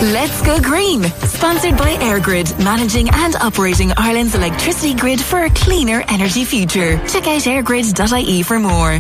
Let's go green. Sponsored by Airgrid, managing and operating Ireland's electricity grid for a cleaner energy future. Check out airgrid.ie for more.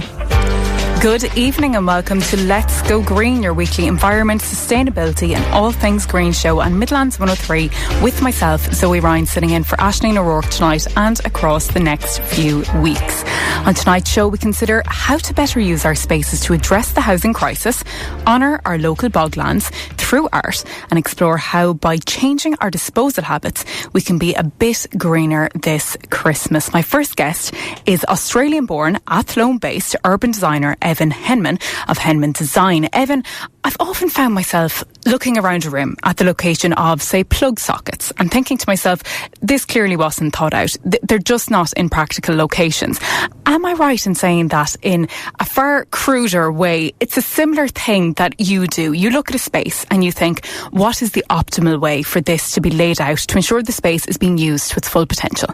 Good evening and welcome to Let's Go Green, your weekly environment, sustainability and all things green show on Midlands 103 with myself, Zoe Ryan, sitting in for Aisling O'Rourke tonight and across the next few weeks. On tonight's show, we consider how to better use our spaces to address the housing crisis, honour our local boglands through art and explore how, by changing our disposal habits, we can be a bit greener this Christmas. My first guest is Australian-born, Athlone-based urban designer Evan Henman of Henman Design. Evan, I've often found myself looking around a room at the location of, say, plug sockets and thinking to myself, this clearly wasn't thought out. They're just not in practical locations. Am I right in saying that in a far cruder way, it's a similar thing that you do? You look at a space and you think, what is the optimal way for this to be laid out to ensure the space is being used to its full potential?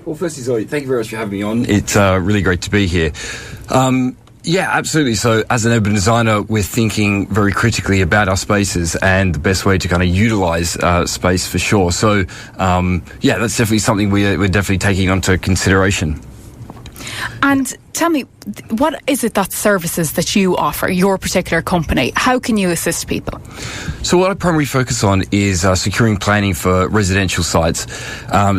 Well, firstly, Zoe, thank you very much for having me on. It's really great to be here. Yeah, absolutely. So as an urban designer, we're thinking very critically about our spaces and the best way to kind of utilise space for sure. So, yeah, that's definitely something we're definitely taking onto consideration. And tell me, what is it that services that you offer, your particular company? How can you assist people? So what I primarily focus on is securing planning for residential sites.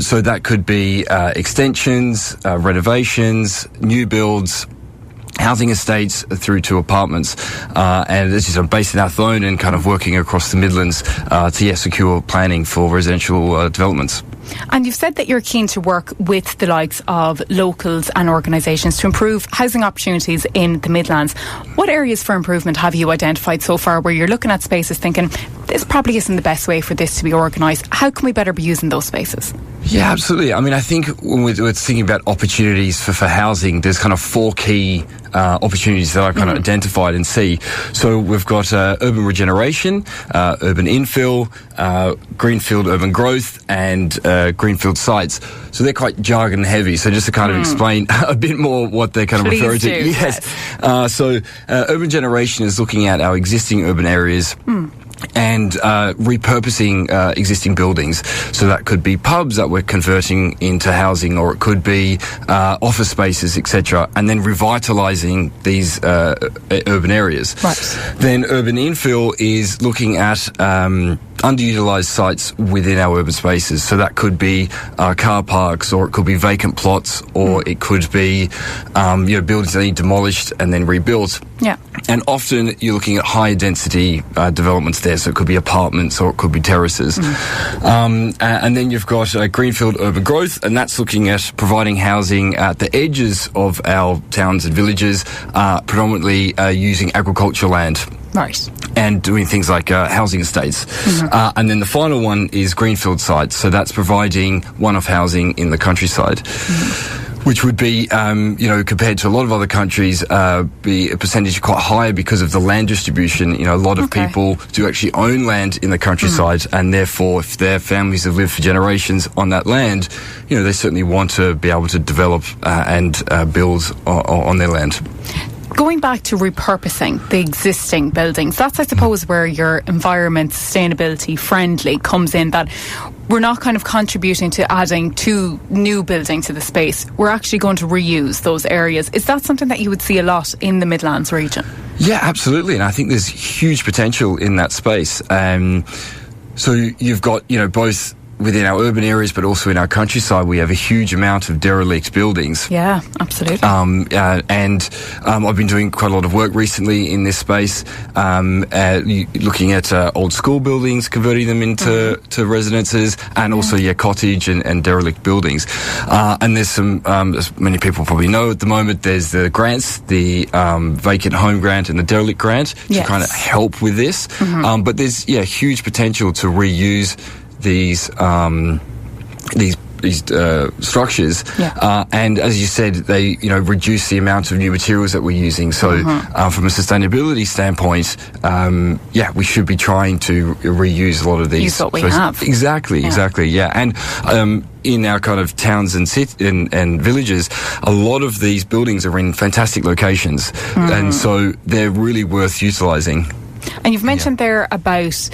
So that could be extensions, renovations, new builds, housing estates through to apartments. And this is based in Athlone and kind of working across the Midlands to secure planning for residential developments. And you've said that you're keen to work with the likes of locals and organisations to improve housing opportunities in the Midlands. What areas for improvement have you identified so far where you're looking at spaces thinking, this probably isn't the best way for this to be organised? How can we better be using those spaces? Yeah, absolutely. I mean, I think when we're thinking about opportunities for housing, there's kind of four key opportunities that I've kind of identified and see. So we've got urban regeneration, urban infill, greenfield urban growth, and greenfield sites. So they're quite jargon heavy. So just to kind of explain a bit more what they're kind of referring to. Yes. So urban regeneration is looking at our existing urban areas and repurposing existing buildings. So that could be pubs that we're converting into housing, or it could be office spaces, etc., and then revitalising these urban areas. Right. Then urban infill is looking at underutilised sites within our urban spaces. So that could be car parks, or it could be vacant plots, or it could be buildings that need demolished and then rebuilt. Yeah. And often you're looking at higher density developments there, so it could be apartments or it could be terraces. And then you've got greenfield urban growth, and that's looking at providing housing at the edges of our towns and villages, predominantly using agricultural land. Right. And doing things like housing estates. And then the final one is greenfield sites, so that's providing one-off housing in the countryside. Which would be, compared to a lot of other countries, be a percentage quite higher because of the land distribution. A lot of people do actually own land in the countryside, and therefore, if their families have lived for generations on that land, they certainly want to be able to develop and build on their land. Going back to repurposing the existing buildings, that's, I suppose, where your environment sustainability friendly comes in, that we're not kind of contributing to adding to new building to the space. We're actually going to reuse those areas. Is that something that you would see a lot in the Midlands region? Yeah, absolutely. And I think there's huge potential in that space. So you've got, both within our urban areas, but also in our countryside, we have a huge amount of derelict buildings. Yeah, absolutely. And I've been doing quite a lot of work recently in this space, looking at old school buildings, converting them into residences, and also cottage and derelict buildings. And there's some, as many people probably know at the moment, there's the grants, the vacant home grant and the derelict grant to kind of help with this. But there's huge potential to reuse these structures, and as you said, they reduce the amount of new materials that we're using. So from a sustainability standpoint, we should be trying to reuse a lot of these. Use what we have. Exactly. And in our kind of towns and and villages, a lot of these buildings are in fantastic locations, and so they're really worth utilising. And you've mentioned there about,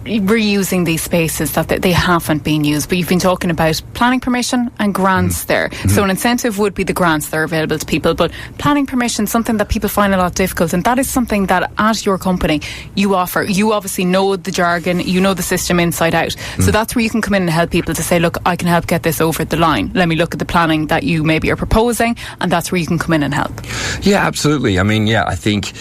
reusing these spaces that they haven't been used, but you've been talking about planning permission and grants there. So an incentive would be the grants that are available to people, but planning permission, something that people find a lot difficult, and that is something that at your company you offer. You obviously know the jargon, you know the system inside out, so that's where you can come in and help people to say, look, I can help get this over the line. Let me look at the planning that you maybe are proposing, and that's where you can come in and help. Yeah, absolutely. I mean, I think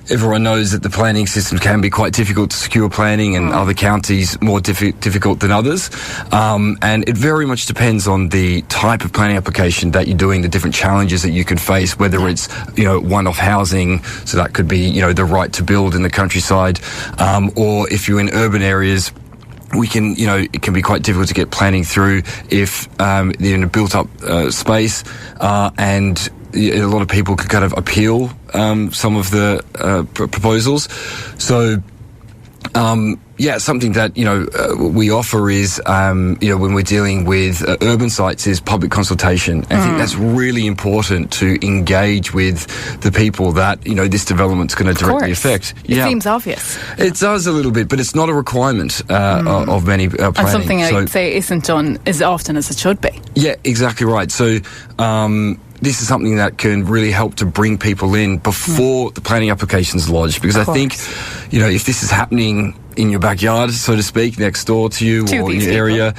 everyone knows that the planning system can be quite difficult to secure planning, and other counties more difficult than others. And it very much depends on the type of planning application that you're doing, the different challenges that you can face, whether it's, one-off housing, so that could be, the right to build in the countryside, or if you're in urban areas, we can, it can be quite difficult to get planning through if they're in a built-up space, and a lot of people could kind of appeal some of the proposals. So, something that, we offer is, when we're dealing with urban sites, is public consultation. I think that's really important to engage with the people that, this development's going to directly affect. It seems obvious. It does a little bit, but it's not a requirement of many planning. And something I'd say isn't done as often as it should be. Yeah, exactly right. So, this is something that can really help to bring people in before the planning application's lodged, because I think, if this is happening in your backyard, so to speak, next door to you or in your area,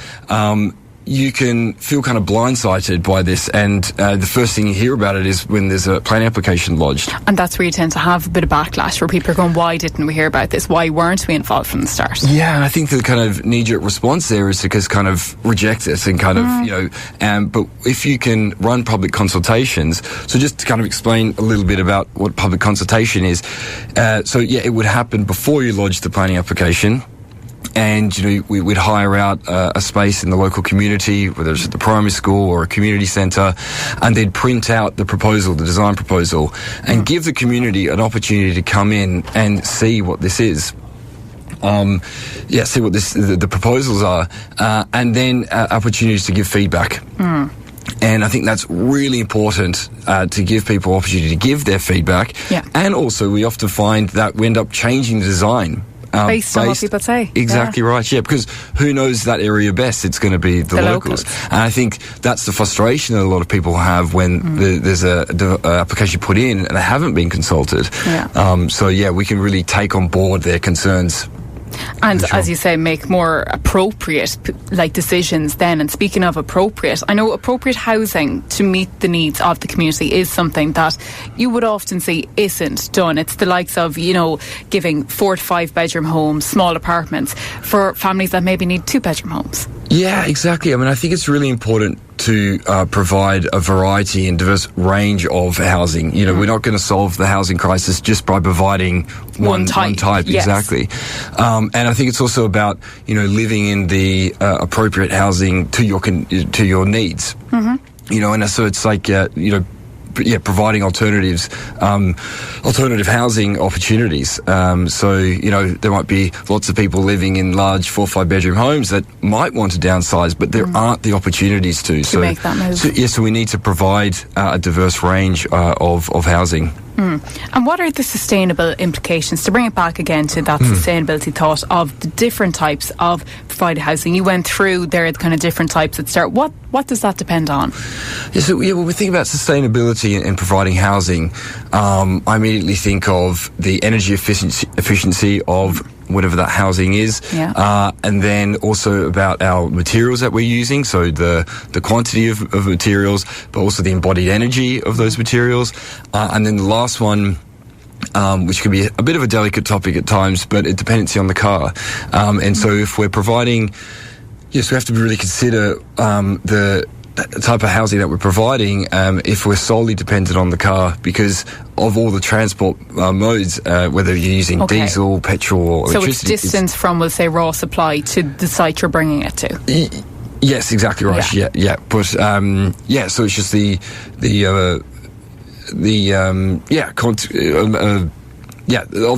you can feel kind of blindsided by this, and the first thing you hear about it is when there's a planning application lodged. And that's where you tend to have a bit of backlash, where people are going, why didn't we hear about this? Why weren't we involved from the start? Yeah, and I think the kind of knee-jerk response there is to just kind of reject it and kind of, but if you can run public consultations, so just to kind of explain a little bit about what public consultation is, it would happen before you lodge the planning application. And, we would hire out a space in the local community, whether it's at the primary school or a community centre, and they'd print out the proposal, the design proposal, and give the community an opportunity to come in and see what this is. See what the proposals are, and then opportunities to give feedback. And I think that's really important to give people opportunity to give their feedback. Yeah. And also, we often find that we end up changing the design. Based on what people say. Exactly right, because who knows that area best? It's going to be the locals. And I think that's the frustration that a lot of people have when there's a application put in and they haven't been consulted. Yeah. We can really take on board their concerns. And as you say, make more appropriate decisions then. And speaking of appropriate, I know appropriate housing to meet the needs of the community is something that you would often see isn't done. It's the likes of, giving 4 to 5 bedroom homes, small apartments for families that maybe need 2-bedroom homes. Yeah, exactly. I mean, I think it's really important to provide a variety and diverse range of housing. We're not going to solve the housing crisis just by providing one type. Yes. Exactly. And I think it's also about, living in the appropriate housing to your needs. And so it's like, providing alternatives, alternative housing opportunities. There might be lots of people living in large 4 or 5 bedroom homes that might want to downsize, but there aren't the opportunities to make that move. So we need to provide a diverse range of housing. And what are the sustainable implications, to bring it back again to that sustainability thought of the different types of provided housing? You went through there the kind of different types that start. What does that depend on? When we think about sustainability and providing housing, I immediately think of the energy efficiency of whatever that housing is, and then also about our materials that we're using, so the quantity of materials, but also the embodied energy of those materials, and then the last one, which can be a bit of a delicate topic at times, but a dependency on the car. And so if we're providing, we have to really consider the type of housing that we're providing if we're solely dependent on the car, because of all the transport modes, whether you're using diesel, petrol or electricity. So it's distance from, we'll say, raw supply to the site you're bringing it to. Yes, exactly right. Yeah. But so it's just of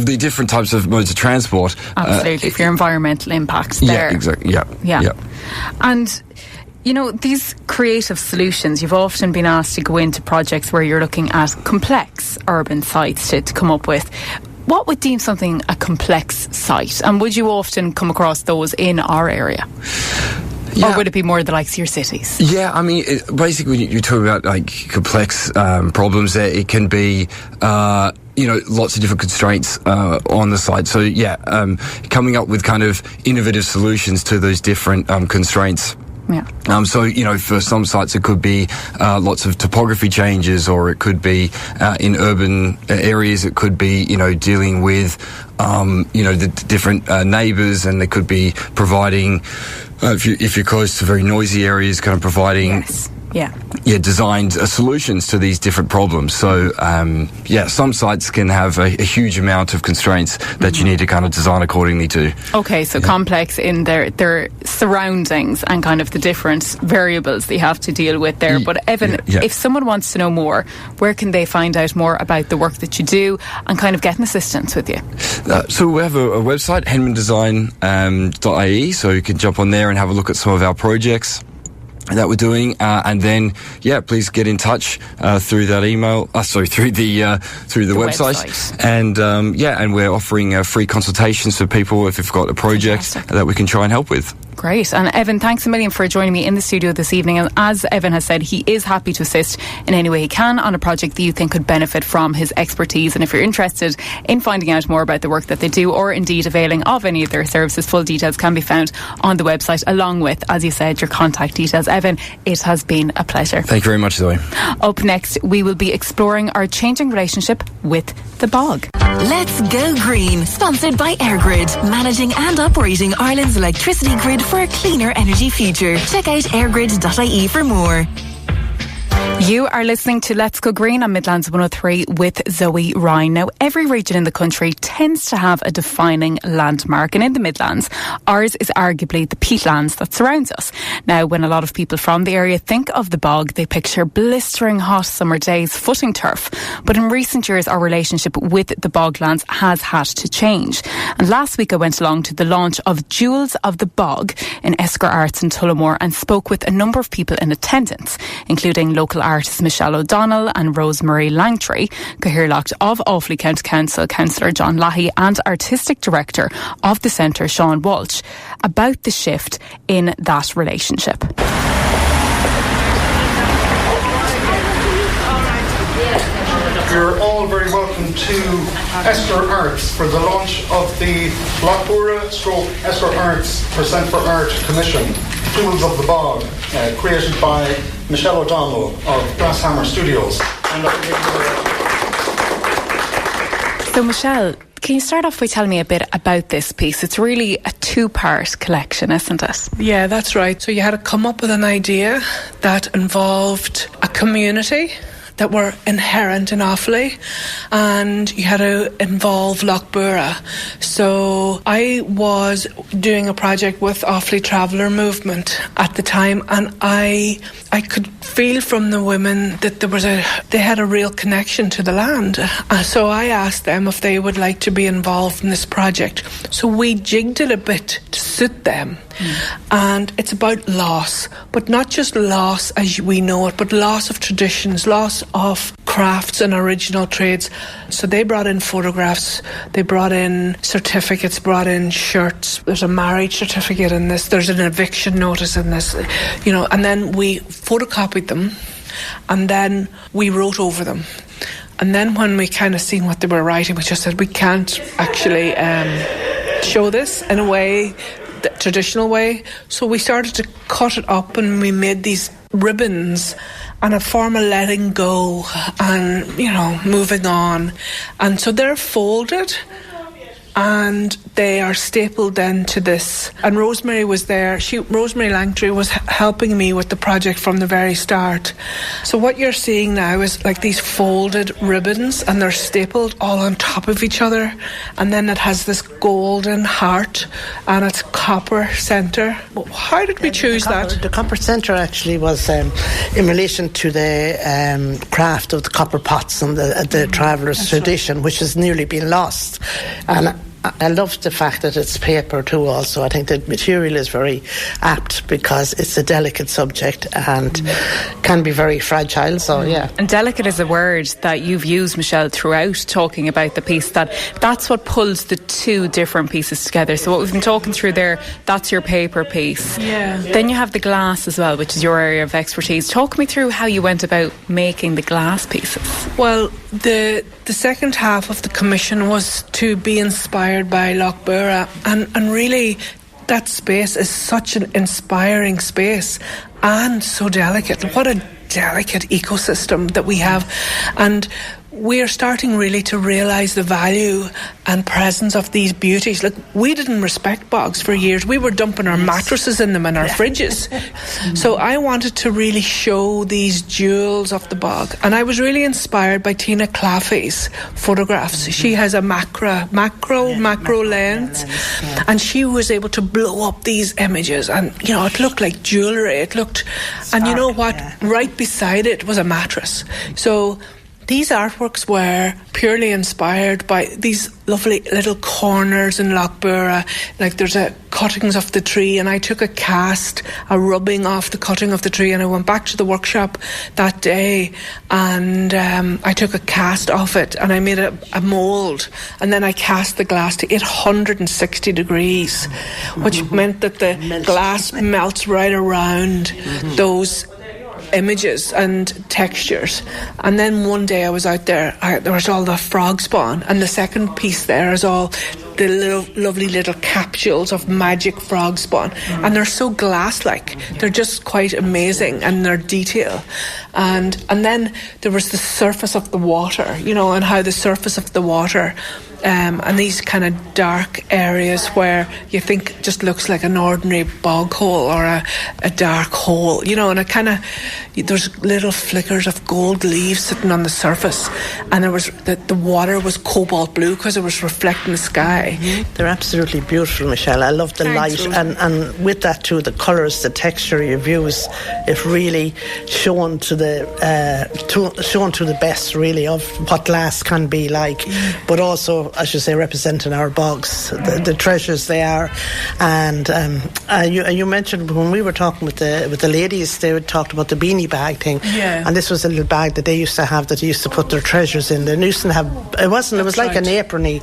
the different types of modes of transport. Absolutely, for your environmental impacts there. Yeah, exactly. Yeah. And you know, these creative solutions, you've often been asked to go into projects where you're looking at complex urban sites to come up with. What would deem something a complex site? And would you often come across those in our area? Yeah. Or would it be more the likes of your cities? Yeah, I mean, basically, when you're talking about like complex problems, there it can be, lots of different constraints on the site. So, coming up with kind of innovative solutions to those different constraints. Yeah. For some sites it could be lots of topography changes, or it could be in urban areas, it could be, dealing with, the different neighbours, and they could be providing, if you're close to very noisy areas, kind of providing... Yes. Designed solutions to these different problems. So, some sites can have a huge amount of constraints that you need to kind of design accordingly to. Okay, so complex in their surroundings and kind of the different variables that you have to deal with there. But Evan, if someone wants to know more, where can they find out more about the work that you do and kind of get an assistance with you? So we have a website, henmandesign.ie, so you can jump on there and have a look at some of our projects that we're doing, and then please get in touch through that email. Through the website. And we're offering free consultations for people if they've got a project that we can try and help with. Great. And Evan, thanks a million for joining me in the studio this evening. And as Evan has said, he is happy to assist in any way he can on a project that you think could benefit from his expertise. And if you're interested in finding out more about the work that they do, or indeed availing of any of their services, full details can be found on the website, along with, as you said, your contact details. Evan, it has been a pleasure. Thank you very much, Zoe. Up next, we will be exploring our changing relationship with the bog. Let's Go Green, sponsored by EirGrid, managing and operating Ireland's electricity grid for a cleaner energy future. Check out airgrid.ie for more. You are listening to Let's Go Green on Midlands 103 with Zoe Ryan. Now, every region in the country tends to have a defining landmark, and in the Midlands, ours is arguably the peatlands that surrounds us. Now, when a lot of people from the area think of the bog, they picture blistering hot summer days, footing turf. But in recent years, our relationship with the boglands has had to change. And last week, I went along to the launch of Jewels of the Bog in Esker Arts in Tullamore and spoke with a number of people in attendance, including local artist Michelle O'Donnell and Rosemary Langtry, Cathaoirleach of Offaly County Council, Councillor John Lahey, and Artistic Director of the Centre, Sean Walsh, about the shift in that relationship. You're all very welcome to Esker Arts for the launch of the Lochbura/Esker Arts Percent for Art Commission, Jewels of the Bog, created by Michelle O'Donnell of Glasshammer Studios. So Michelle, can you start off by telling me a bit about this piece? It's really a two-part collection, isn't it? Yeah, that's right. So you had to come up with an idea that involved a community that were inherent in Offaly, and you had to involve Lochbura. So I was doing a project with Offaly Traveller Movement at the time, and I could feel from the women that they had a real connection to the land. So I asked them if they would like to be involved in this project. So we jigged it a bit to suit them. And it's about loss, but not just loss as we know it, but loss of traditions, loss of crafts and original trades. So they brought in photographs, they brought in certificates, brought in shirts. There's a marriage certificate in this, there's an eviction notice in this, and then we photocopied them and then we wrote over them. And then when we kind of seen what they were writing, we just said we can't actually show this in a way, the traditional way. So we started to cut it up and we made these ribbons and a form of letting go and, moving on. And so they're folded and they are stapled into this. And Rosemary was there. Rosemary Langtry was helping me with the project from the very start. So what you're seeing now is like these folded ribbons, and they're stapled all on top of each other. And then it has this golden heart and it's copper centre. How did we choose that? The copper centre actually was in relation to the craft of the copper pots and the traveller's tradition, which has nearly been lost. And I love the fact that it's paper too also. I think the material is very apt because it's a delicate subject and can be very fragile, so yeah. And delicate is a word that you've used, Michelle, throughout talking about the piece, that's what pulls the two different pieces together. So what we've been talking through there, that's your paper piece. Yeah. Then you have the glass as well, which is your area of expertise. Talk me through how you went about making the glass pieces. Well, the second half of the commission was to be inspired by Lochbura, and really that space is such an inspiring space and so delicate. What a delicate ecosystem that we have, and we're starting really to realise the value and presence of these beauties. Like, we didn't respect bogs for years. We were dumping our mattresses in them and our fridges. So I wanted to really show these jewels of the bog. And I was really inspired by Tina Claffey's photographs. She has a macro lens. And she was able to blow up these images. And, you know, it looked like jewellery. It looked... And you know what? Right beside it was a mattress. So... these artworks were purely inspired by these lovely little corners in Lochbura. Like, there's cuttings of the tree, and I took a rubbing off the cutting of the tree, and I went back to the workshop that day, and I took a cast off it, and I made a mould, and then I cast the glass to 860 degrees, which meant that the glass melts right around those images and textures. And then one day I was out there, there was all the frog spawn, and the second piece there is all the lovely little capsules of magic frog spawn, and they're so glass-like. They're just quite amazing, and their detail. And then there was the surface of the water, you know, and how the surface of the water and these kind of dark areas where you think just looks like an ordinary bog hole or a dark hole, you know, and it kind of, there's little flickers of gold leaves sitting on the surface, and there was the water was cobalt blue because it was reflecting the sky. They're absolutely beautiful, Michelle. I love the light, and with that too, the colours, the texture you've used, it really shown to the best really of what glass can be like, but also, I should say, representing our bogs, the treasures they are. And you mentioned when we were talking with the ladies, they talked about the beanie bag thing, and this was a little bag that they used to have that they used to put their treasures in. They used to have, it was like an aprony.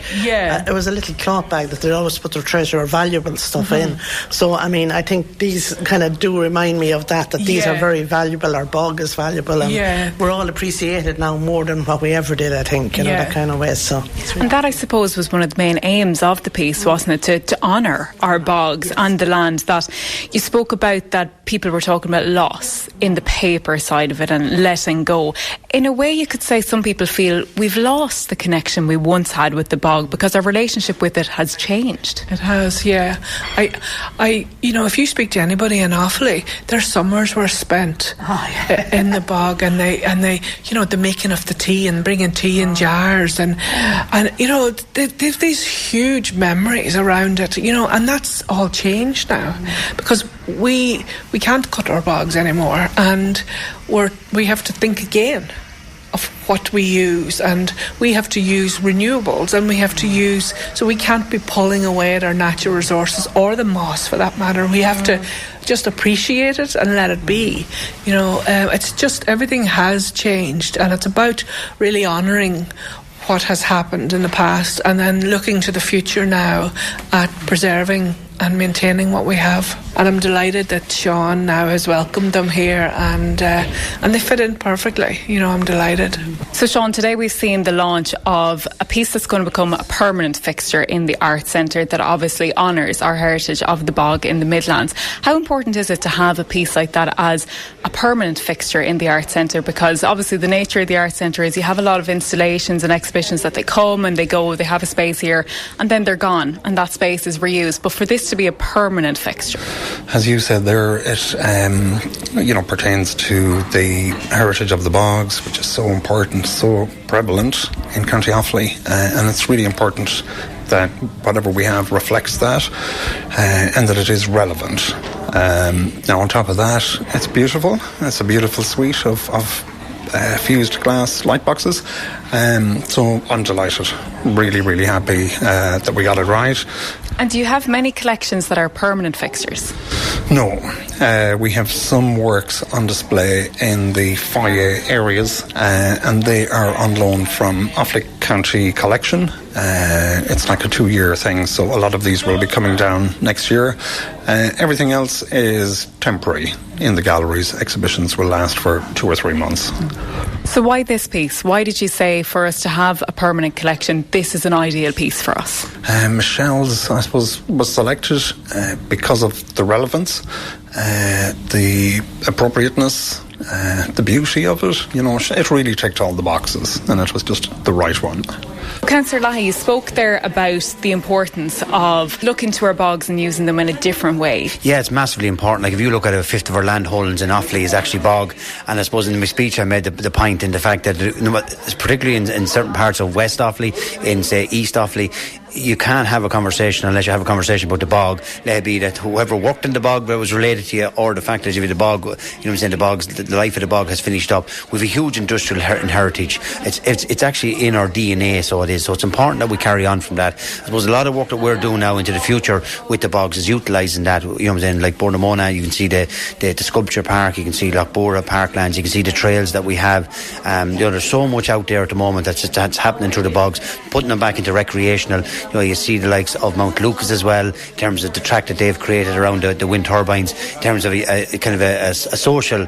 It was a little cloth bag that they always put their treasure or valuable stuff in. So I mean, I think these kind of do remind me of that these are very valuable. Our bog is valuable, and we're all appreciated now more than what we ever did, I think, you know, that kind of way. So, and that, I suppose, was one of the main aims of the piece, wasn't it, to honour our bogs and the land that you spoke about, that people were talking about loss in the paper side of it and letting go. In a way, you could say some people feel we've lost the connection we once had with the bog because our relationship with it has changed. It has, yeah. I you know, if you speak to anybody in Offaly, their summers were spent in the bog, and they you know, the making of the tea and bringing tea in jars, and you know, they've these huge memories around it, you know, and that's all changed now because we can't cut our bogs anymore, and we have to think again of what we use, and we have to use renewables, and we have to use, so we can't be pulling away at our natural resources or the moss for that matter. We have to just appreciate it and let it be, you know. It's just, everything has changed, and it's about really honouring what has happened in the past and then looking to the future now at preserving and maintaining what we have. And I'm delighted that Sean now has welcomed them here, and they fit in perfectly. You know, I'm delighted. So Sean, today we've seen the launch of a piece that's going to become a permanent fixture in the Art Centre that obviously honours our heritage of the bog in the Midlands. How important is it to have a piece like that as a permanent fixture in the Art Centre? Because obviously the nature of the Art Centre is you have a lot of installations and exhibitions that they come and they go, they have a space here and then they're gone and that space is reused. But for this to be a permanent fixture, as you said there, it you know, pertains to the heritage of the bogs, which is so important, so prevalent in County Offaly, and it's really important that whatever we have reflects that, and that it is relevant. Now on top of that, it's beautiful. It's a beautiful suite of fused glass light boxes. So I'm delighted, really, really happy that we got it right. And do you have many collections that are permanent fixtures? No, we have some works on display in the foyer areas, and they are on loan from Offaly County Collection. It's like a 2-year thing, so a lot of these will be coming down next year. Everything else is temporary in the galleries. Exhibitions will last for 2 or 3 months. So why this piece? Why did you say for us to have a permanent collection, this is an ideal piece for us? Michelle's, I suppose, was selected because of the relevance, the appropriateness, the beauty of it. You know, it really ticked all the boxes, and it was just the right one. Councillor Lahey, you spoke there about the importance of looking to our bogs and using them in a different way. Yeah, it's massively important. Like if you look at a fifth of our land holdings in Offaly is actually bog, and I suppose in my speech I made the point in the fact that particularly in certain parts of West Offaly, in say East Offaly, you can't have a conversation unless you have a conversation about the bog. Let it be that whoever worked in the bog that was related to you, or the fact that the bog, you know what I'm saying, the life of the bog has finished up. We have a huge industrial heritage. It's actually in our DNA, so it is. So it's important that we carry on from that. I suppose a lot of work that we're doing now into the future with the bogs is utilising that. You know what I'm saying, like Bornamona, you can see the sculpture park, you can see Lochbora parklands, you can see the trails that we have. There's so much out there at the moment that's happening through the bogs, putting them back into recreational. You know, you see the likes of Mount Lucas as well, in terms of the track that they've created around the wind turbines, in terms of a social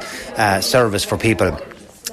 service for people.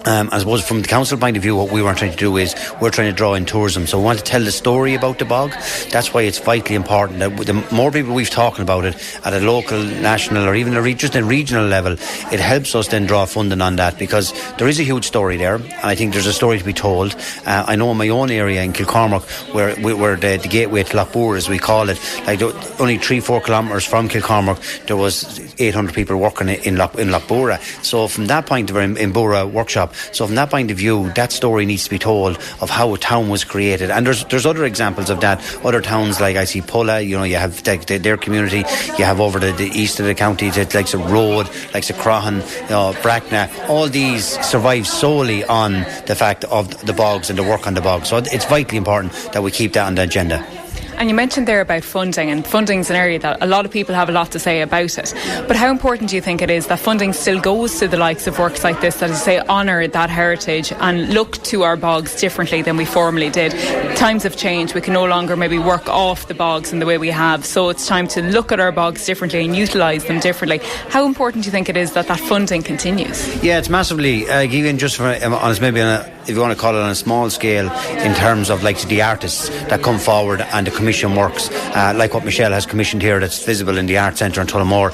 I suppose from the council point of view, what we were trying to do is we're trying to draw in tourism, so we want to tell the story about the bog. That's why it's vitally important that the more people we've talking about it at a local, national, or even just a regional level, it helps us then draw funding on that, because there is a huge story there, and I think there's a story to be told. I know in my own area in Kilcormac, where the gateway to Lochbora, as we call it, like only 3-4 kilometres from Kilcormac, there was 800 people working in Lochbora. So from that point of view, in Bora workshop, so from that point of view, that story needs to be told of how a town was created. And there's other examples of that. Other towns, like I see Pulla, you know, you have their community. You have over the east of the county, like a Road, like a Croghan, Brackna. All these survive solely on the fact of the bogs and the work on the bogs. So it's vitally important that we keep that on the agenda. And you mentioned there about funding, and funding's an area that a lot of people have a lot to say about it. But how important do you think it is that funding still goes to the likes of works like this, that is, say, honour that heritage and look to our bogs differently than we formerly did? Times have changed. We can no longer maybe work off the bogs in the way we have. So it's time to look at our bogs differently and utilise them differently. How important do you think it is that funding continues? Yeah, it's massively, even just for honest, maybe if you want to call it on a small scale, in terms of like the artists that come forward and the commission works, like what Michelle has commissioned here, that's visible in the Art Centre in Tullamore.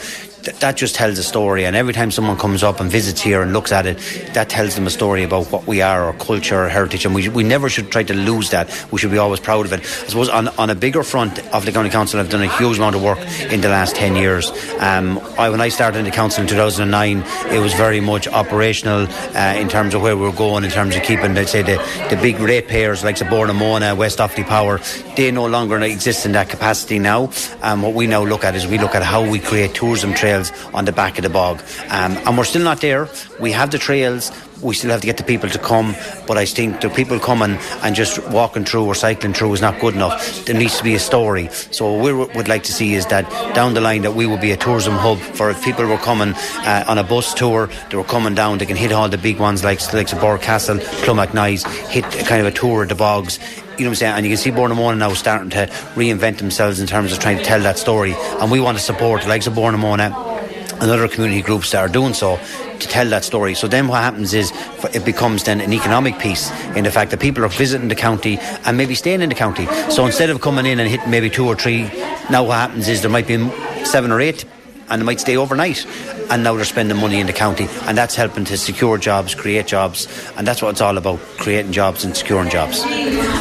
That just tells a story, and every time someone comes up and visits here and looks at it, that tells them a story about what we are, our culture, our heritage, and we never should try to lose that. We should be always proud of it. I suppose on a bigger front, Offaly County Council have done a huge amount of work in the last 10 years. When I started in the council in 2009, it was very much operational in terms of where we were going, in terms of keeping, let's say, the big ratepayers like Bornamona, West Offaly Power. They no longer exist in that capacity now. What we now look at is we look at how we create tourism trails on the back of the bog, and we're still not there. We have the trails, we still have to get the people to come, but I think the people coming and just walking through or cycling through is not good enough. There needs to be a story. So what we would like to see is that down the line that we will be a tourism hub for if people were coming on a bus tour, they were coming down, they can hit all the big ones like Borg Castle, Clonmacnoise, hit kind of a tour of the bogs. You know what I'm saying? And you can see Bornamona now starting to reinvent themselves in terms of trying to tell that story. And we want to support the likes of Bornamona and other community groups that are doing so to tell that story. So then what happens is it becomes then an economic piece in the fact that people are visiting the county and maybe staying in the county. So instead of coming in and hitting maybe 2 or 3, now what happens is there might be 7 or 8 and they might stay overnight, and now they're spending money in the county, and that's helping to secure jobs, create jobs, and that's what it's all about, creating jobs and securing jobs.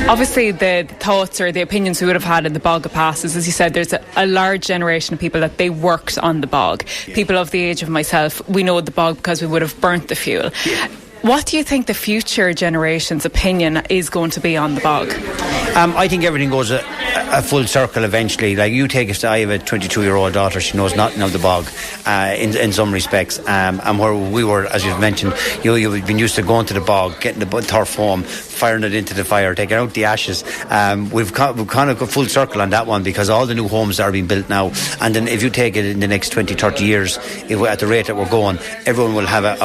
Obviously the thoughts or the opinions we would have had in the bog of passes, as you said, there's a large generation of people that they worked on the bog. People of the age of myself, we know the bog because we would have burnt the fuel. What do you think the future generation's opinion is going to be on the bog? I think everything goes a full circle eventually. Like you take I have a 22-year-old daughter. She knows nothing of the bog in some respects. And where we were, as you've mentioned, you've been used to going to the bog, getting the turf home, firing it into the fire, taking out the ashes. We've kind of got full circle on that one, because all the new homes are being built now. And then if you take it in the next 20, 30 years, at the rate that we're going, everyone will have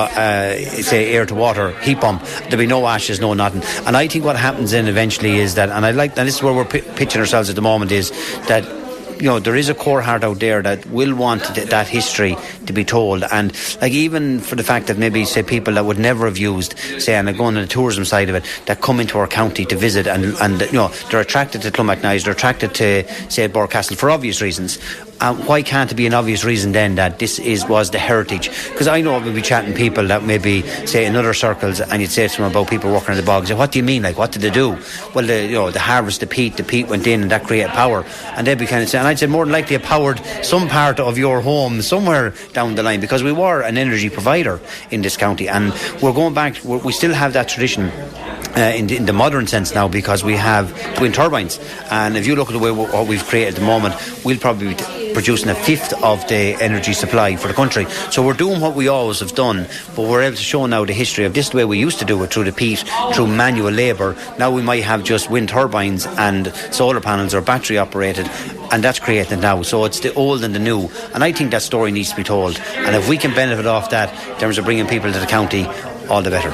say air to water heat pump. There'll be no ashes, no nothing. And I think what happens then eventually is that, and this is where we're pitching ourselves at the moment, is that there is a core heart out there that will want that history to be told. And like, even for the fact that maybe, say, people that would never have used, say, and going on the tourism side of it, that come into our county to visit, and they're attracted to Clonmacnoise, they're attracted to, say, Borcastle for obvious reasons. Why can't it be an obvious reason then that this was the heritage? Because I know we'll be chatting people that maybe, say, in other circles, and you'd say to them about people working in the bogs, what do you mean? Like, what did they do? Well, the harvest, the peat went in, and that created power. And they'd be kind of saying, and I'd say more than likely it powered some part of your home somewhere down the line, because we were an energy provider in this county, and we're going back. We still have that tradition. In the modern sense now, because we have twin turbines, and if you look at the way what we've created at the moment, we'll probably be producing a fifth of the energy supply for the country. So we're doing what we always have done, but we're able to show now the history of this, the way we used to do it, through the peat, through manual labour. Now we might have just wind turbines and solar panels or battery operated, and that's created now. So it's the old and the new, and I think that story needs to be told, and if we can benefit off that in terms of bringing people to the county, all the better.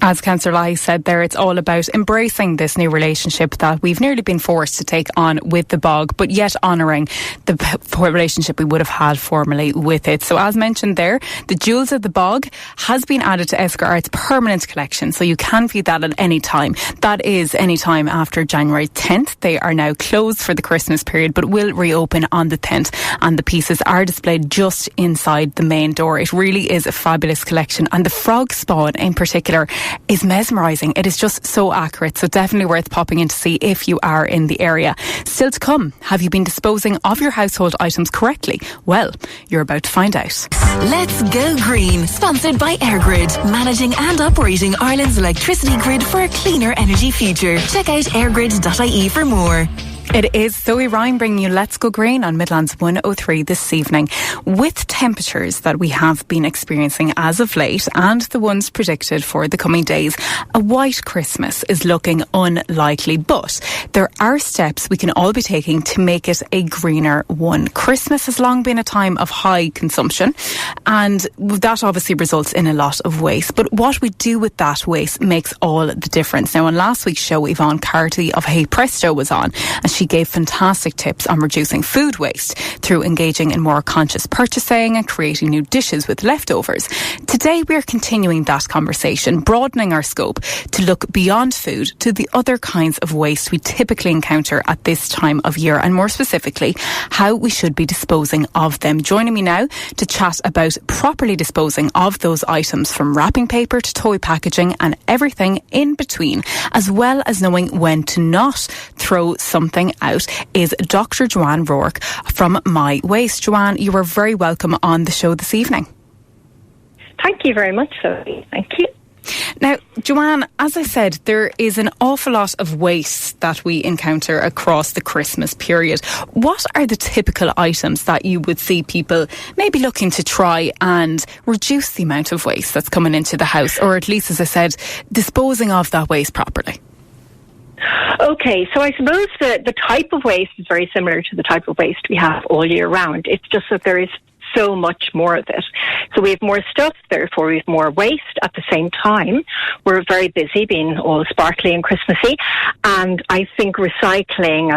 As Councillor Lai said there, it's all about embracing this new relationship that we've nearly been forced to take on with the bog, but yet honouring the relationship we would have had formerly with it. So as mentioned there, the Jewels of the Bog has been added to Esker Art's permanent collection, so you can view that at any time. That is any time after January 10th. They are now closed for the Christmas period, but will reopen on the 10th, and the pieces are displayed just inside the main door. It really is a fabulous collection, and the frog spawn in particular is mesmerising. It is just so accurate, so definitely worth popping in to see if you are in the area. Still to come, have you been disposing of your household items correctly? Well, you're about to find out. Let's Go Green, sponsored by EirGrid, managing and operating Ireland's electricity grid for a cleaner energy future. Check out airgrid.ie for more. It is Zoe Ryan bringing you Let's Go Green on Midlands 103 this evening. With temperatures that we have been experiencing as of late, and the ones predicted for the coming days, a white Christmas is looking unlikely, but there are steps we can all be taking to make it a greener one. Christmas has long been a time of high consumption, and that obviously results in a lot of waste, but what we do with that waste makes all the difference. Now, on last week's show, Yvonne Carty of Hey Presto was on, and she gave fantastic tips on reducing food waste through engaging in more conscious purchasing and creating new dishes with leftovers. Today we're continuing that conversation, broadening our scope to look beyond food to the other kinds of waste we typically encounter at this time of year, and more specifically how we should be disposing of them. Joining me now to chat about properly disposing of those items, from wrapping paper to toy packaging and everything in between, as well as knowing when to not throw something out, is Dr. Joanne Rourke from My Waste. Joanne, you are very welcome on the show this evening. Thank you very much, Sophie. Thank you. Now, Joanne, as I said, there is an awful lot of waste that we encounter across the Christmas period. What are the typical items that you would see people maybe looking to try and reduce the amount of waste that's coming into the house, or at least, as I said, disposing of that waste properly? Okay, so I suppose the type of waste is very similar to the type of waste we have all year round. It's just that there is so much more of it. So we have more stuff, therefore we have more waste. At the same time, we're very busy being all sparkly and Christmassy, and I think recycling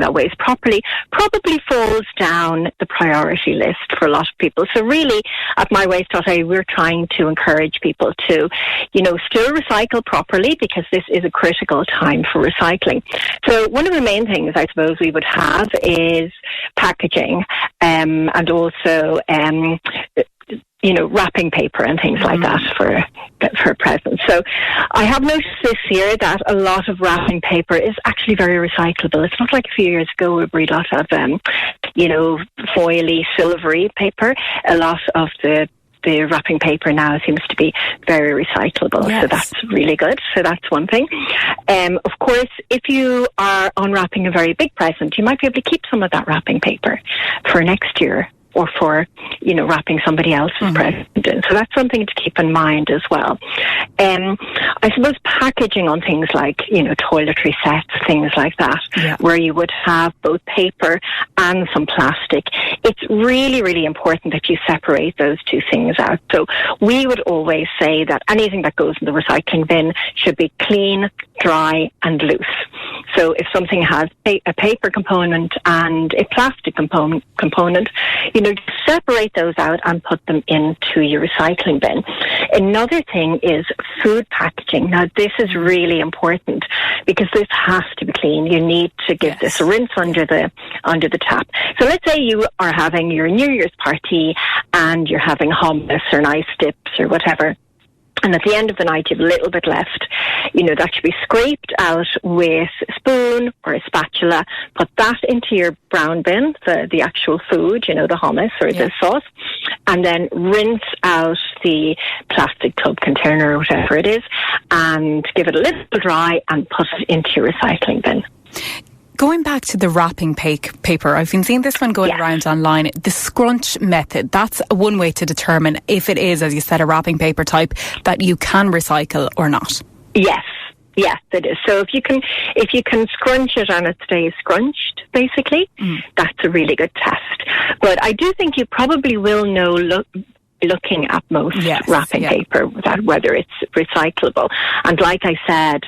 that waste properly probably falls down the priority list for a lot of people. So really, at mywaste.ie, we're trying to encourage people to, still recycle properly, because this is a critical time for recycling. So one of the main things I suppose we would have is packaging, and also wrapping paper and things like that for presents. So I have noticed this year that a lot of wrapping paper is actually very recyclable. It's not like a few years ago where we had a lot of, foily, silvery paper. A lot of the the wrapping paper now seems to be very recyclable. Yes. So that's really good. So that's one thing. Of course, if you are unwrapping a very big present, you might be able to keep some of that wrapping paper for next year, or for, wrapping somebody else's present in. So that's something to keep in mind as well. I suppose packaging on things like, toiletry sets, things like that, where you would have both paper and some plastic. It's really, really important that you separate those two things out. So we would always say that anything that goes in the recycling bin should be clean, dry and loose. So if something has a paper component and a plastic component, separate those out and put them into your recycling bin. Another thing is food packaging. Now, this is really important because this has to be clean. You need to give this a rinse under the tap. So let's say you are having your New Year's party and you're having hummus or nice dips or whatever. And at the end of the night, you have a little bit left. That should be scraped out with a spoon or a spatula. Put that into your brown bin, the actual food, the hummus or the sauce. And then rinse out the plastic tub container or whatever it is. And give it a little dry and put it into your recycling bin. Going back to the wrapping paper, I've been seeing this one going around online. The scrunch method, that's one way to determine if it is, as you said, a wrapping paper type that you can recycle or not. Yes, it is. So if you can scrunch it and it stays scrunched, basically, that's a really good test. But I do think you probably will know looking at most wrapping paper, that whether it's recyclable. And like I said,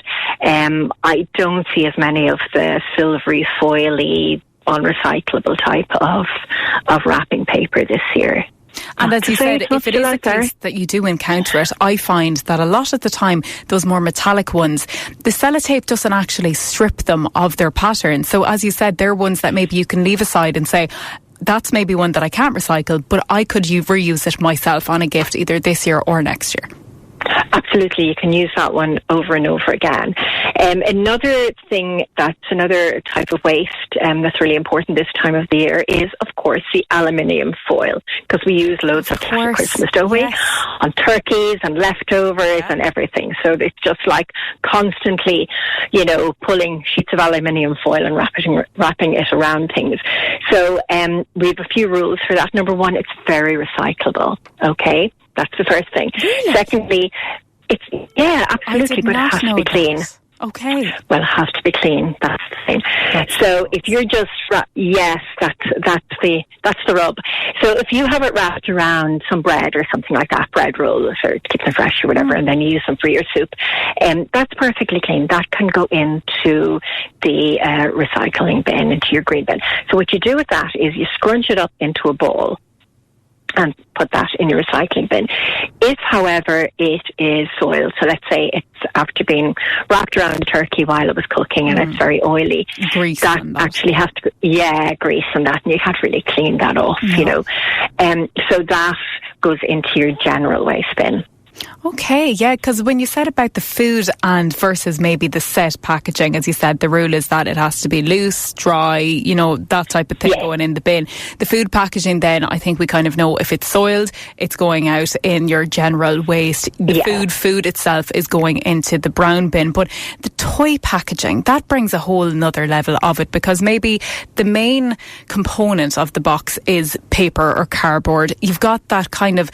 I don't see as many of the silvery, foily, unrecyclable type of wrapping paper this year. And as you said, if it is a case that you do encounter it, I find that a lot of the time, those more metallic ones, the sellotape doesn't actually strip them of their pattern. So as you said, they're ones that maybe you can leave aside and say, that's maybe one that I can't recycle, but I could reuse it myself on a gift either this year or next year. Absolutely, you can use that one over and over again. Another thing that's another type of waste that's really important this time of the year is, of course, the aluminium foil, because we use loads of that at Christmas, don't we? On turkeys and leftovers and everything. So it's just like constantly, pulling sheets of aluminium foil and wrapping it around things. So we have a few rules for that. Number one, it's very recyclable. Okay. That's the first thing. Really? Secondly, absolutely, but it has to be clean. Okay. Well, it has to be clean. That's the thing. So if you're just that's the rub. So if you have it wrapped around some bread or something like that, bread rolls or to keep them fresh or whatever, and then you use them for your soup, that's perfectly clean. That can go into the recycling bin, into your green bin. So what you do with that is you scrunch it up into a ball and put that in your recycling bin. If, however, it is soiled, so let's say it's after being wrapped around the turkey while it was cooking and it's very oily, grease that actually has to grease and that, and you can't really clean that off, so that goes into your general waste bin. Okay, because when you said about the food and versus maybe the set packaging, as you said, the rule is that it has to be loose, dry, that type of thing going in the bin. The food packaging then, I think we kind of know if it's soiled, it's going out in your general waste. The food itself is going into the brown bin. But the toy packaging, that brings a whole nother level of it, because maybe the main component of the box is paper or cardboard. You've got that kind of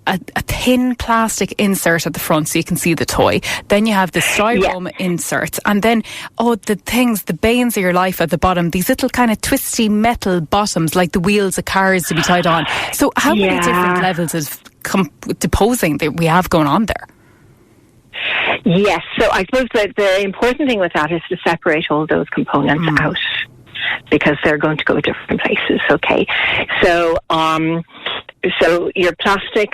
a thin plastic insert at the front so you can see the toy. Then you have the styrofoam inserts, and then the banes of your life at the bottom, these little kind of twisty metal bottoms like the wheels of cars to be tied on. So how many different levels of deposing that we have going on there? Yes, so I suppose that the important thing with that is to separate all those components out, because they're going to go different places. Okay, so your plastic,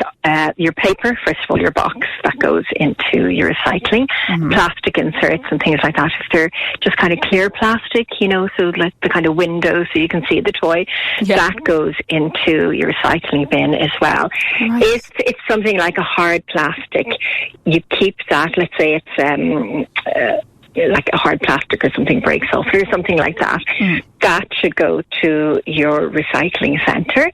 your paper, first of all, your box, that goes into your recycling. Plastic inserts and things like that, if they're just kind of clear plastic, so like the kind of window so you can see the toy, that goes into your recycling bin as well. Right. If it's something like a hard plastic, you keep that, let's say it's like a hard plastic or something breaks off or something like that, that should go to your recycling centre.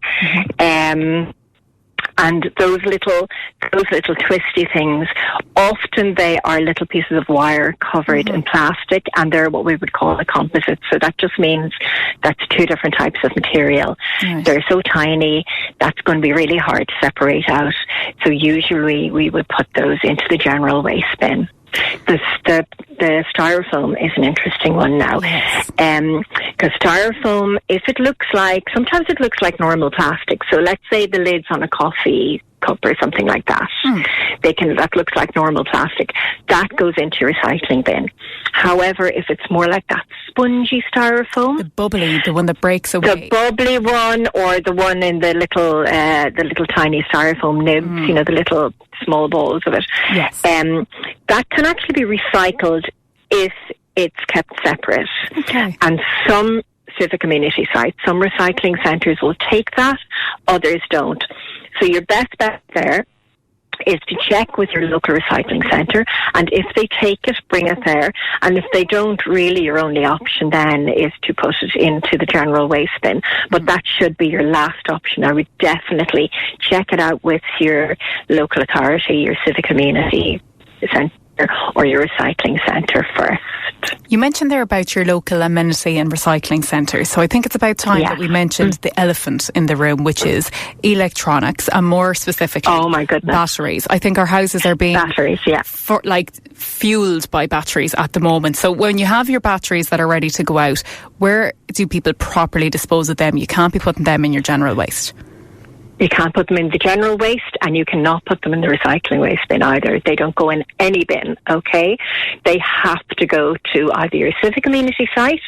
And those little twisty things, often they are little pieces of wire covered in plastic, and they're what we would call a composite. So that just means that's two different types of material. Right. They're so tiny, that's going to be really hard to separate out. So usually we would put those into the general waste bin. The styrofoam is an interesting one now. Because styrofoam, sometimes it looks like normal plastic. So let's say the lid's on a coffee cup or something like that. That looks like normal plastic. That goes into your recycling bin. However, if it's more like that spongy styrofoam, the one that breaks away, the bubbly one, or the one in the little tiny styrofoam nibs, the little small balls of it. Yes. That can actually be recycled if it's kept separate. Okay. And some civic community sites, some recycling centres will take that, others don't. So your best bet there is to check with your local recycling centre, and if they take it, bring it there. And if they don't, really your only option then is to put it into the general waste bin. But that should be your last option. I would definitely check it out with your local authority, your civic community centre, or your recycling centre first. You mentioned there about your local amenity and recycling centre. So I think it's about time that we mentioned the elephant in the room, which is electronics, and more specifically, batteries. I think our houses are being fueled by batteries at the moment. So when you have your batteries that are ready to go out, where do people properly dispose of them? You can't be putting them in your general waste. You can't put them in the general waste, and you cannot put them in the recycling waste bin either. They don't go in any bin, okay? They have to go to either your civic community site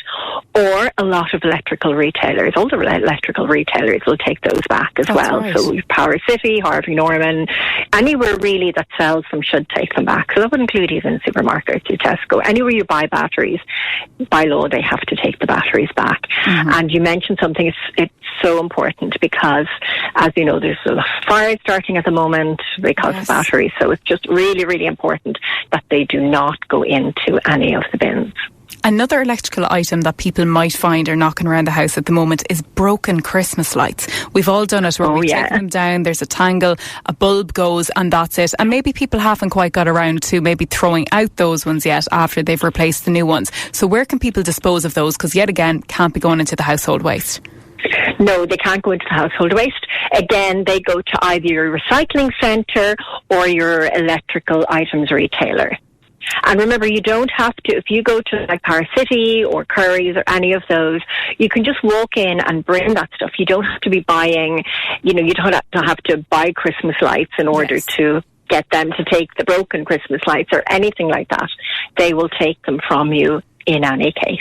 or a lot of electrical retailers. All the electrical retailers will take those back as well. Right. So Power City, Harvey Norman, anywhere really that sells them should take them back. So that would include even supermarkets, your Tesco. Anywhere you buy batteries, by law, they have to take the batteries back. And you mentioned something, it's so important because, as you know, there's a fire starting at the moment because of batteries. So it's just really, really important that they do not go into any of the bins. Another electrical item that people might find are knocking around the house at the moment is broken Christmas lights. We've all done it where we take them down, there's a tangle, a bulb goes, and that's it. And maybe people haven't quite got around to maybe throwing out those ones yet after they've replaced the new ones. So where can people dispose of those? Because yet again, can't be going into the household waste. No, they can't go into the household waste. Again, they go to either your recycling centre or your electrical items retailer. And remember, you don't have to, if you go to like Power City or Curry's or any of those, you can just walk in and bring that stuff. You don't have to be buying, you don't have to buy Christmas lights in order to get them to take the broken Christmas lights or anything like that. They will take them from you in any case.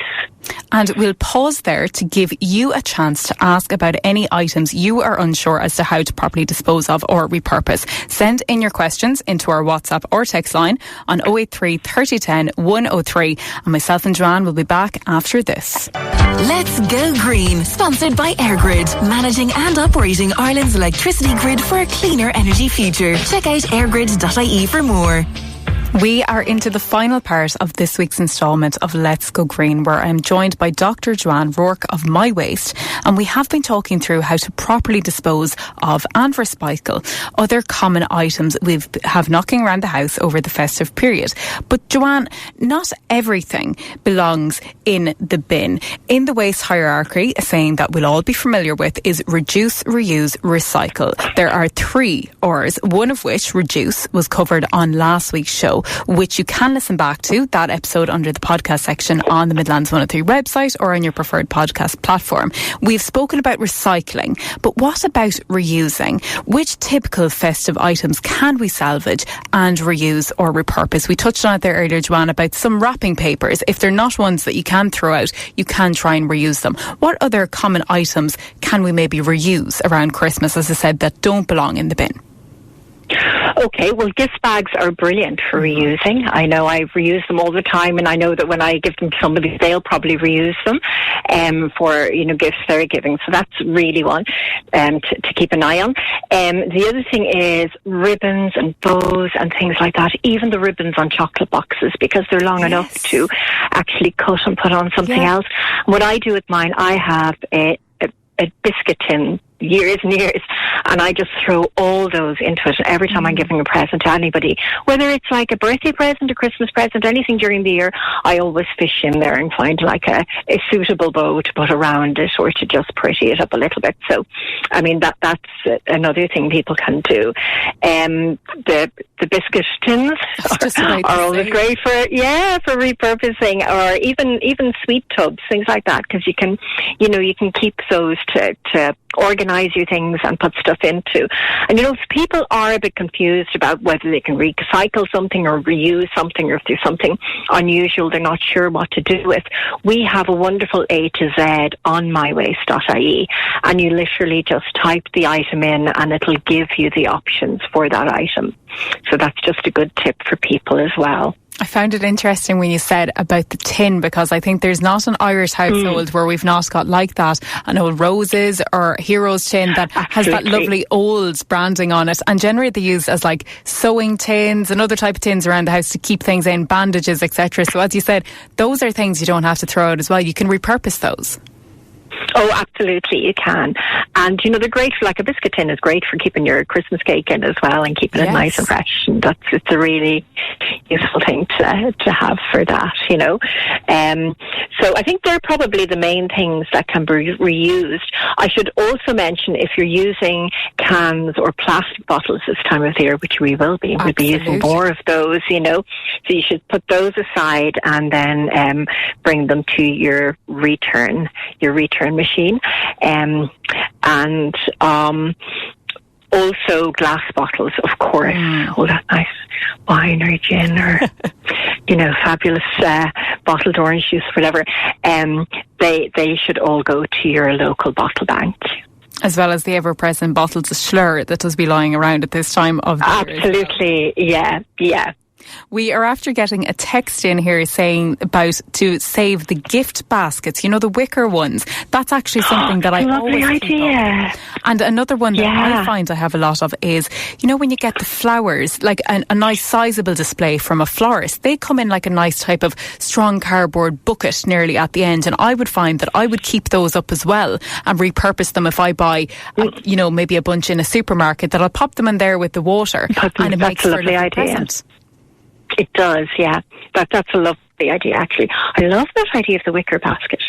And we'll pause there to give you a chance to ask about any items you are unsure as to how to properly dispose of or repurpose. Send in your questions into our WhatsApp or text line on 083 3010 103, and myself and Joanne will be back after this. Let's Go Green, sponsored by AirGrid, managing and operating Ireland's electricity grid for a cleaner energy future. Check out airgrid.ie for more. We are into the final part of this week's instalment of Let's Go Green, where I'm joined by Dr. Joanne Rourke of My Waste, and we have been talking through how to properly dispose of and recycle other common items we have knocking around the house over the festive period. But Joanne, not everything belongs in the bin. In the waste hierarchy, a saying that we'll all be familiar with is reduce, reuse, recycle. There are 3 R's, one of which, reduce, was covered on last week's show, which you can listen back to, that episode under the podcast section on the Midlands 103 website or on your preferred podcast platform. We've spoken about recycling, but what about reusing? Which typical festive items can we salvage and reuse or repurpose? We touched on it there earlier, Joanne, about some wrapping papers. If they're not ones that you can throw out, you can try and reuse them. What other common items can we maybe reuse around Christmas, as I said, that don't belong in the bin? Okay, well, gift bags are brilliant for reusing. I know I reuse them all the time, and I know that when I give them to somebody, they'll probably reuse them for gifts they're giving. So that's really one to keep an eye on. The other thing is ribbons and bows and things like that. Even the ribbons on chocolate boxes, because they're long enough to actually cut and put on something else. What I do with mine, I have a biscuit tin years and years, and I just throw all those into it. And every time I'm giving a present to anybody, whether it's like a birthday present, a Christmas present, anything during the year, I always fish in there and find like a suitable bow to put around it, or to just pretty it up a little bit. So, I mean, that's another thing people can do. The biscuit tins are always great for repurposing, or even sweet tubs, things like that, because you can keep those to organize your things and put stuff into. And people are a bit confused about whether they can recycle something or reuse something, or if there's something unusual they're not sure what to do with. We have a wonderful A to Z on mywaste.ie, and you literally just type the item in and it'll give you the options for that item. So that's just a good tip for people as well. I found it interesting when you said about the tin, because I think there's not an Irish household where we've not got like that an old Roses or Heroes tin that has that lovely old branding on it, and generally they use as like sewing tins and other type of tins around the house to keep things in, bandages, etc. So as you said, those are things you don't have to throw out as well. You can repurpose those. Oh, absolutely, you can. And, they're great for, like, a biscuit tin is great for keeping your Christmas cake in as well, and keeping it nice and fresh. And it's a really useful thing to have for that, So I think they're probably the main things that can be reused. I should also mention, if you're using cans or plastic bottles this time of year, which we will be, we'll be using more of those, so you should put those aside and then bring them to your return machine, and also glass bottles, of course. All that nice wine or gin or fabulous bottled orange juice, whatever. They should all go to your local bottle bank. As well as the ever-present bottles of Schlur that does be lying around at this time of the year. Absolutely, yeah. We are after getting a text in here saying about to save the gift baskets, the wicker ones. That's actually something that I always idea. And another one that I find I have a lot of is, when you get the flowers, like a nice sizable display from a florist, they come in like a nice type of strong cardboard bucket nearly at the end. And I would find that I would keep those up as well and repurpose them if I buy, maybe a bunch in a supermarket, that I'll pop them in there with the water, and it makes for a lovely present. It does, yeah. That's a lovely idea, actually. I love that idea of the wicker basket.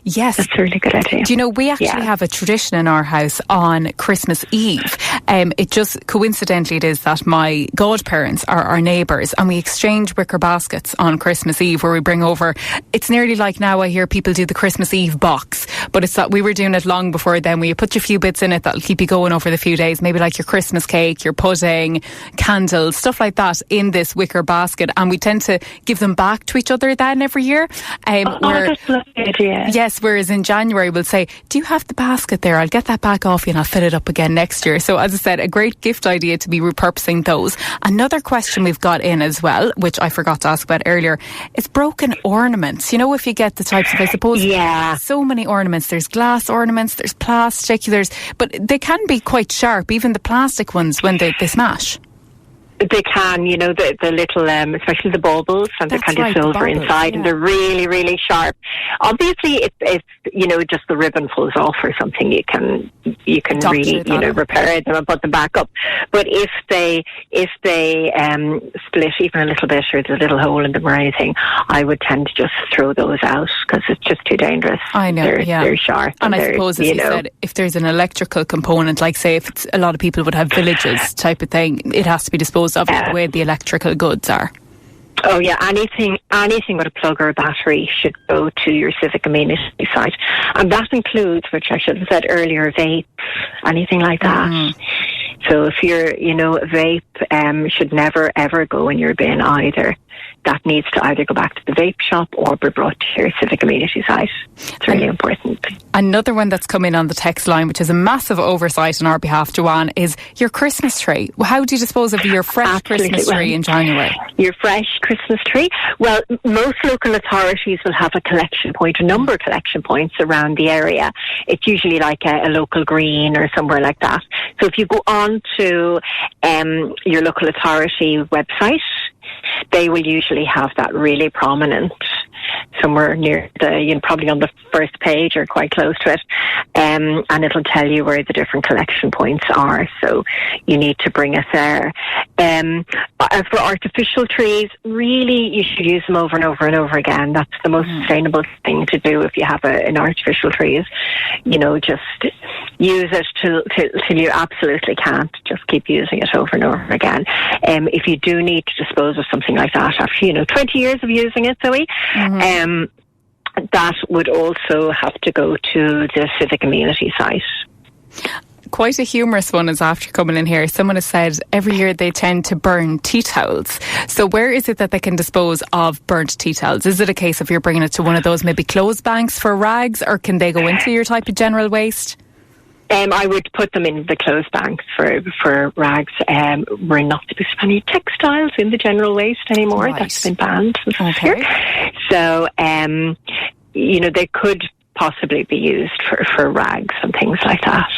Yes. That's a really good idea. Do you know, we actually have a tradition in our house on Christmas Eve. It just, coincidentally, it is that my godparents are our neighbours, and we exchange wicker baskets on Christmas Eve, where we bring over, it's nearly like now I hear people do the Christmas Eve box, but it's that we were doing it long before then, where you put your few bits in it that'll keep you going over the few days, maybe like your Christmas cake, your pudding, candles, stuff like that in this wicker basket, and we tend to give them back to each other then every year. That's a lovely idea. Yes, whereas in January we'll say, do you have the basket there? I'll get that back off you and I'll fill it up again next year. So as I said, a great gift idea to be repurposing those. Another question we've got in as well, which I forgot to ask about earlier, is broken ornaments. If you get the types of, I suppose, so many ornaments. There's glass ornaments, there's plastic, but they can be quite sharp, even the plastic ones, when they smash. They can, the little, especially the baubles, and they're kind of silver inside, and they're really, really sharp. Obviously, if just the ribbon falls off or something, you can really, repair them and put them back up. But if they split even a little bit, or there's a little hole in them or anything, I would tend to just throw those out, because it's just too dangerous. I know, they're sharp. And I suppose, as you said, if there's an electrical component, like say if it's, a lot of people would have villages type of thing, it has to be disposed of the way the electrical goods are. Oh yeah, anything with a plug or a battery should go to your civic amenity site, and that includes, which I should have said earlier, vapes, anything like that. So if you're, a vape should never ever go in your bin either. That needs to either go back to the vape shop or be brought to your civic amenity site. It's really important. Another one that's come in on the text line, which is a massive oversight on our behalf, Joanne, is your Christmas tree. How do you dispose of your fresh Christmas tree in January? Your fresh Christmas tree? Well, most local authorities will have a collection point, a number of collection points around the area. It's usually like a local green or somewhere like that. So if you go on to your local authority website, they will usually have that really prominent somewhere near probably on the first page or quite close to it, and it'll tell you where the different collection points are. So you need to bring it there. As for artificial trees, really you should use them over and over and over again. That's the most sustainable thing to do if you have an artificial tree, is, just use it till you absolutely can't. Just keep using it over and over again. If you do need to dispose of something like that after 20 years of using it, Zoe, that would also have to go to the civic amenity site. Quite a humorous one is after coming in here. Someone has said every year they tend to burn tea towels. So where is it that they can dispose of burnt tea towels? Is it a case of you're bringing it to one of those maybe clothes banks for rags, or can they go into your type of general waste? I would put them in the clothes banks for rags. We're not to be any textiles in the general waste anymore. Right. That's been banned this year. So, they could possibly be used for rags and things like that.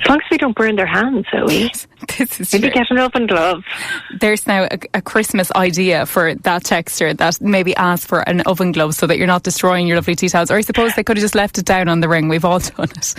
As long as they don't burn their hands, Zoe. This is maybe true. Get an oven glove. There's now a Christmas idea for that texture, that maybe ask for an oven glove so that you're not destroying your lovely tea towels. Or I suppose they could have just left it down on the ring. We've all done it.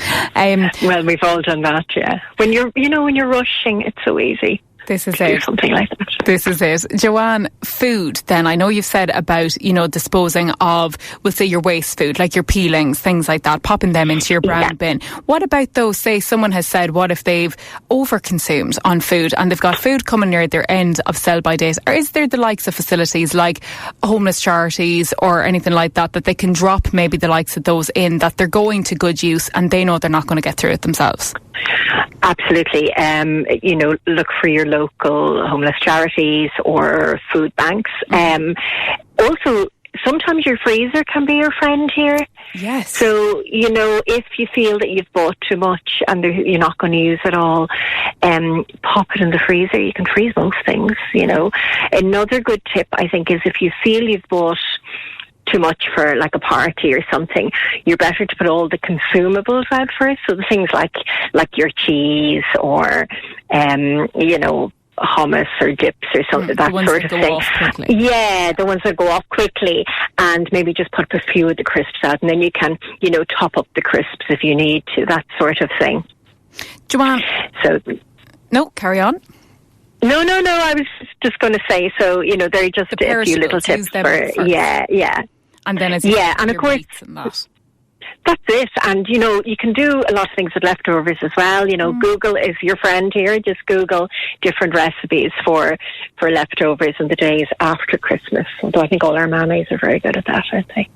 Well, we've all done that, yeah. When you're rushing, it's so easy. This is it. Something like that. This is it. Joanne, food then. I know you've said about, disposing of, we'll say, your waste food, like your peelings, things like that, popping them into your brown bin. What about those, say someone has said, what if they've overconsumed on food and they've got food coming near their end of sell-by date? Or is there the likes of facilities like homeless charities or anything like that they can drop maybe the likes of those in, that they're going to good use and they know they're not going to get through it themselves? Absolutely. Look for your local homeless charities or food banks. Also, sometimes your freezer can be your friend here. Yes. So, if you feel that you've bought too much and you're not going to use it all, pop it in the freezer. You can freeze most things, Another good tip, I think, is if you feel you've bought too much for like a party or something, you're better to put all the consumables out first. So the things like your cheese or hummus or dips or something, that sort of thing. Yeah, the ones that go off quickly, and maybe just put a few of the crisps out, and then you can top up the crisps if you need to, that sort of thing. Joanne, no, carry on. No, I was just going to say, so, there are just a few little tips for, yeah. And then and of course, that's it. And, you can do a lot of things with leftovers as well. Google is your friend here. Just Google different recipes for leftovers in the days after Christmas. Although I think all our mammies are very good at that, aren't they?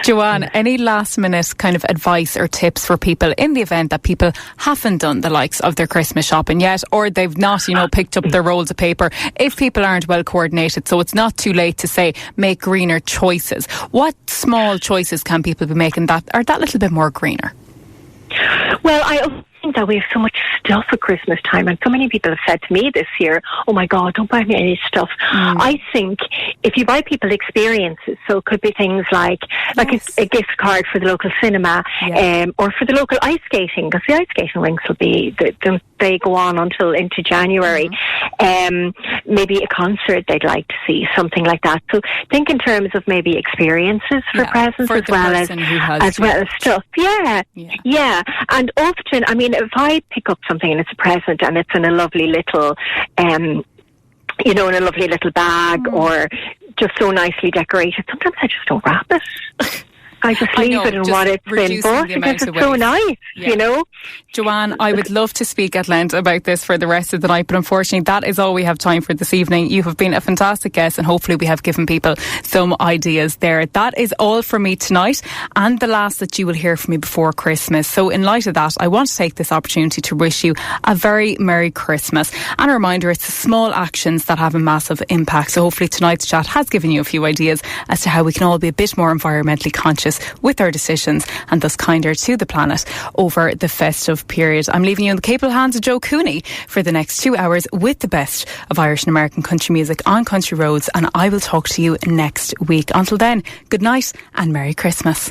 Joanne, any last minute kind of advice or tips for people in the event that people haven't done the likes of their Christmas shopping yet, or they've not, picked up their rolls of paper? If people aren't well coordinated, so it's not too late to say, make greener choices. What small choices can people be making that are that little bit more greener? Well, I think that we have so much stuff at Christmas time, and so many people have said to me this year, oh my God, don't buy me any stuff. I think if you buy people experiences, so it could be things like a gift card for the local cinema, or for the local ice skating, because the ice skating rinks will be, they go on until into January. Maybe a concert they'd like to see, something like that. So think in terms of maybe experiences for presents, for as well as stuff. Yeah. And often, if I pick up something and it's a present and it's in a lovely little, in a lovely little bag or just so nicely decorated, sometimes I just don't wrap it. I just leave it in what it's been bought because it's so nice, Joanne, I would love to speak at length about this for the rest of the night, but unfortunately that is all we have time for this evening. You have been a fantastic guest, and hopefully we have given people some ideas there. That is all from me tonight, and the last that you will hear from me before Christmas. So in light of that, I want to take this opportunity to wish you a very Merry Christmas, and a reminder, it's the small actions that have a massive impact. So hopefully tonight's chat has given you a few ideas as to how we can all be a bit more environmentally conscious with our decisions, and thus kinder to the planet over the festive period. I'm leaving you in the capable hands of Joe Cooney for the next 2 hours with the best of Irish and American country music on Country Roads, and I will talk to you next week. Until then, good night and Merry Christmas.